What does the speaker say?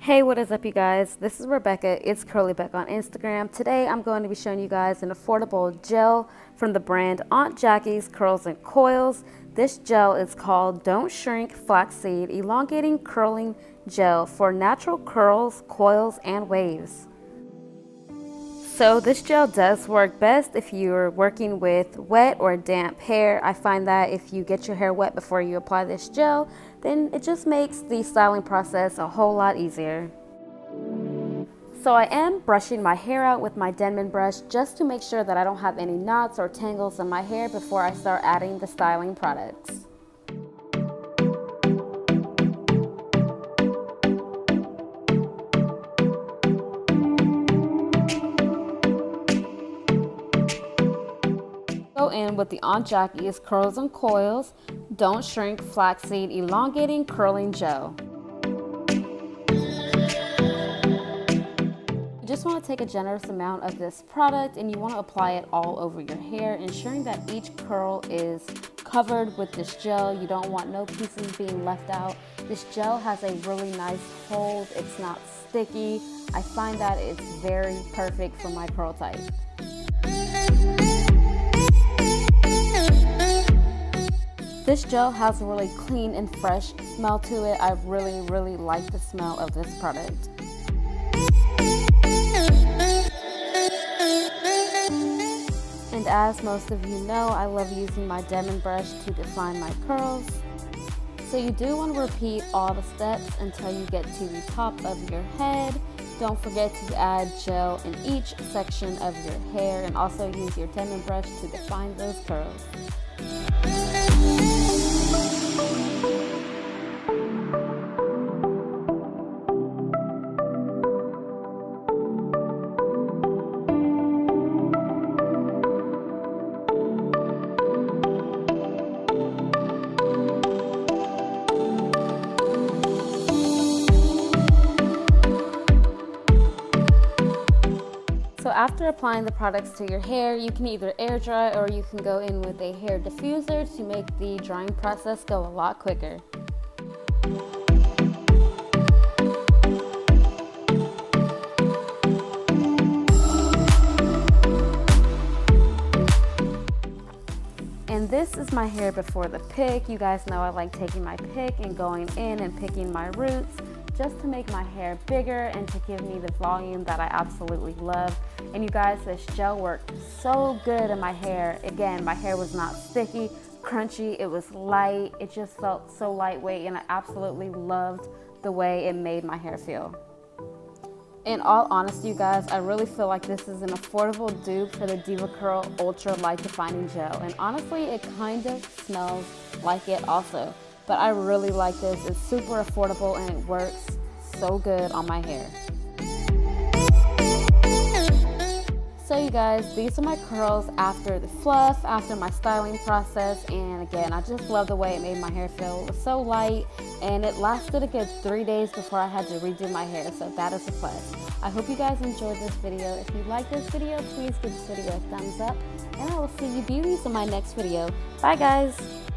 Hey, what is up, you guys? This is Rebecca. It's CurlyBeck on Instagram. Today I'm going to be showing you guys an affordable gel from the brand Aunt Jackie's Curls and Coils. This gel is called Don't Shrink Flaxseed Elongating Curling Gel for natural curls, coils, and waves. So this gel does work best if you're working with wet or damp hair. I find that if you get your hair wet before you apply this gel, then it just makes the styling process a whole lot easier. So I am brushing my hair out with my Denman brush just to make sure that I don't have any knots or tangles in my hair before I start adding the styling products. Go in with the Aunt Jackie's Curls and Coils Don't Shrink Flaxseed Elongating Curling Gel. You just want to take a generous amount of this product and you want to apply it all over your hair, ensuring that each curl is covered with this gel. You don't want no pieces being left out. This gel has a really nice hold. It's not sticky. I find that it's very perfect for my curl type. This gel has a really clean and fresh smell to it. I really like the smell of this product. And as most of you know, I love using my Denman brush to define my curls. So you do want to repeat all the steps until you get to the top of your head. Don't forget to add gel in each section of your hair and also use your Denman brush to define those curls. So after applying the products to your hair, you can either air dry or you can go in with a hair diffuser to make the drying process go a lot quicker. And this is my hair before the pick. You guys know I like taking my pick and going in and picking my roots just to make my hair bigger and to give me the volume that I absolutely love. And you guys, this gel worked so good in my hair. Again, my hair was not sticky, crunchy, it was light. It just felt so lightweight and I absolutely loved the way it made my hair feel. In all honesty, you guys, I really feel like this is an affordable dupe for the DevaCurl Ultra Light Defining Gel. And honestly, it kind of smells like it also. But I really like this. It's super affordable and it works so good on my hair. So you guys, these are my curls after the fluff, after my styling process, and again, I just love the way it made my hair feel. It was so light, and it lasted a good 3 days before I had to redo my hair, so that is a plus. I hope you guys enjoyed this video. If you like this video, please give this video a thumbs up, and I will see you beauties in my next video. Bye guys!